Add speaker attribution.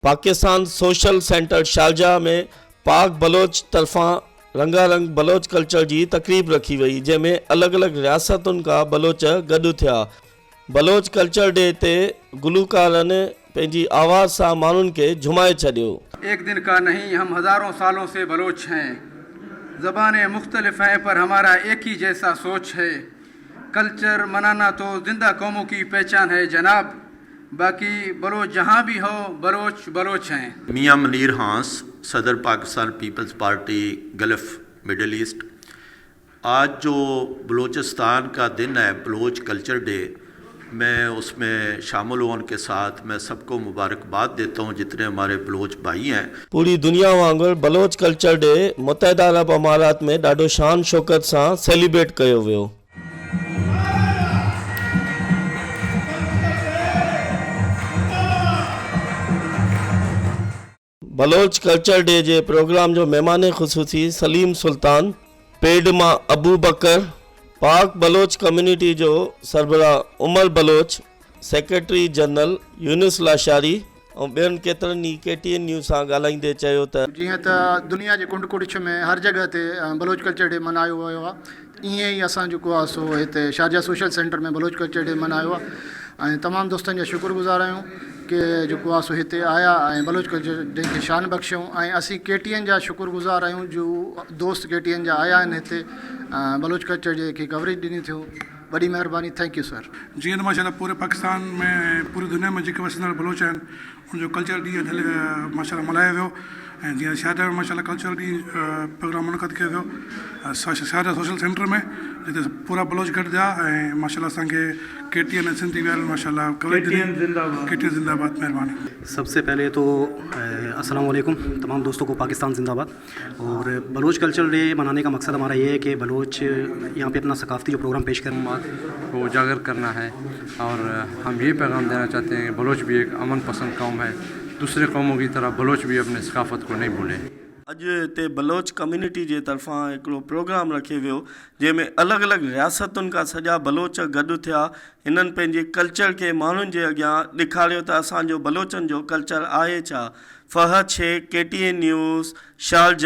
Speaker 1: Pakistan social centre Sharjah में पाक बलोच तरफा रंगारंग बलोच कल्चर की तकरीब रखी वही, जैमें अलग अलग रियासतुन का बलोच गडु थिया। बलोच कल्चर डे ते गुलूकारन पंहिंजी आवाज़ सां माण्हुनि के झुमाए छॾियो।
Speaker 2: एक दिन का नहीं, हम हज़ारों सालों से बलोच हैं। ज़बानें मुख्तलिफ हैं पर हमारा एक ही जैसा सोच है। कल्चर मनाना तो जिंदा कौमों की पहचान है जनाब। बाकी बलोच जहाँ भी हो, बलोच बलोच हैं।
Speaker 3: मियाँ मनीर हांस, सदर Pakistan Peoples Party Gulf Middle East. आज जो बलूचिस्तान का दिन है, बलोच कल्चर डे, मैं उसमें शामिल होने के साथ मैं सबको मुबारकबाद देता हूँ जितने हमारे बलोच भाई हैं।
Speaker 1: पूरी दुनिया वांगुर बलोच कल्चर डे मुत्तहिदा अरब अमारात में ॾाढो शान शौकत सां सेलिब्रेट कयो वियो। बलोच कल्चर डे जे प्रोग्राम जो मेहमान ख़ुसूसी सलीम सुल्तान, पेडमा अबू बकर, पाक बलोच कम्युनिटी जो सरबराह उमर बलोच, सेक्रेटरी जनरल यूनुस लाशारी और ॿियनि केतिरनि ई KTN न्यूज़ सां ॻाल्हाईंदे चयो त
Speaker 4: जीअं त दुनिया जे कुंड कुड़िछ में हर जगह ते बलोच कल्चर डे मल्हायो वियो आहे, ईअं ई असां जेको आहे सो हिते शारजाह सोशल सेंटर में बलोच कल्चर डे मल्हायो आहे। ऐं तमामु दोस्तनि जा शुक्रगुज़ार आहियूं कि जेको आहे सो हिते आया ऐं बलोच कल्चर डे खे शान बख़्शियूं। ऐं असीं KTN जा शुक्रगुज़ार आहियूं जो दोस्त KTN जा आया आहिनि हिते बलोच कल्चर डे खे कवरेज ॾिनी थियो। बड़ी मेहरबानी, थैंक यू सर।
Speaker 5: जी तो माशाल्लाह पूरे पाकिस्तान में पूरी दुनिया में जेके वसंदड़ बलोच आहिनि उनजो कल्चर ॾींहुं माशाल्लाह मल्हायो वियो। ऐं जीअं शारजाह में माशाल्लाह कल्चर ॾींहुं प्रोग्राम मुनक़द कयो वियो शारजाह सोशल सेंटर में, जिते पूरा बलोच गॾिजा ऐं माशाल्लाह असांखे KTN ऐं सिंधी वारनि माशाल्लाह KTN जिंदाबाद। मेहरबानी।
Speaker 6: सबसे पहले तो अस्सलाम वालेकुम तमाम दोस्तों को, पाकिस्तान जिंदाबाद। और बलोच कल्चर डे मनाने का मकसद हमारा ये है कि बलोच यहाँ पे अपना सकाफ़ती जो प्रोग्राम पेश करना
Speaker 7: को उजागर करना है। और हम ये पैगाम देना चाहते हैं कि बलोच भी एक अमन पसंद कौम है, दूसरे कौमों की तरह बलोच भी अपने सकाफ़त को नहीं भूले।
Speaker 1: अॼु हिते बलोच कम्युनिटी जे तरफ़ां हिकिड़ो प्रोग्राम रखियो वियो, जंहिंमें अलॻि अलॻि रियासतुनि खां सॼा बलोच गॾु थिया। हिननि पंहिंजे कल्चर खे माण्हुनि जे अॻियां ॾेखारियो त असांजो बलोचनि जो कल्चर आहे छा। Fahad Shaikh, KTN news, Sharjah.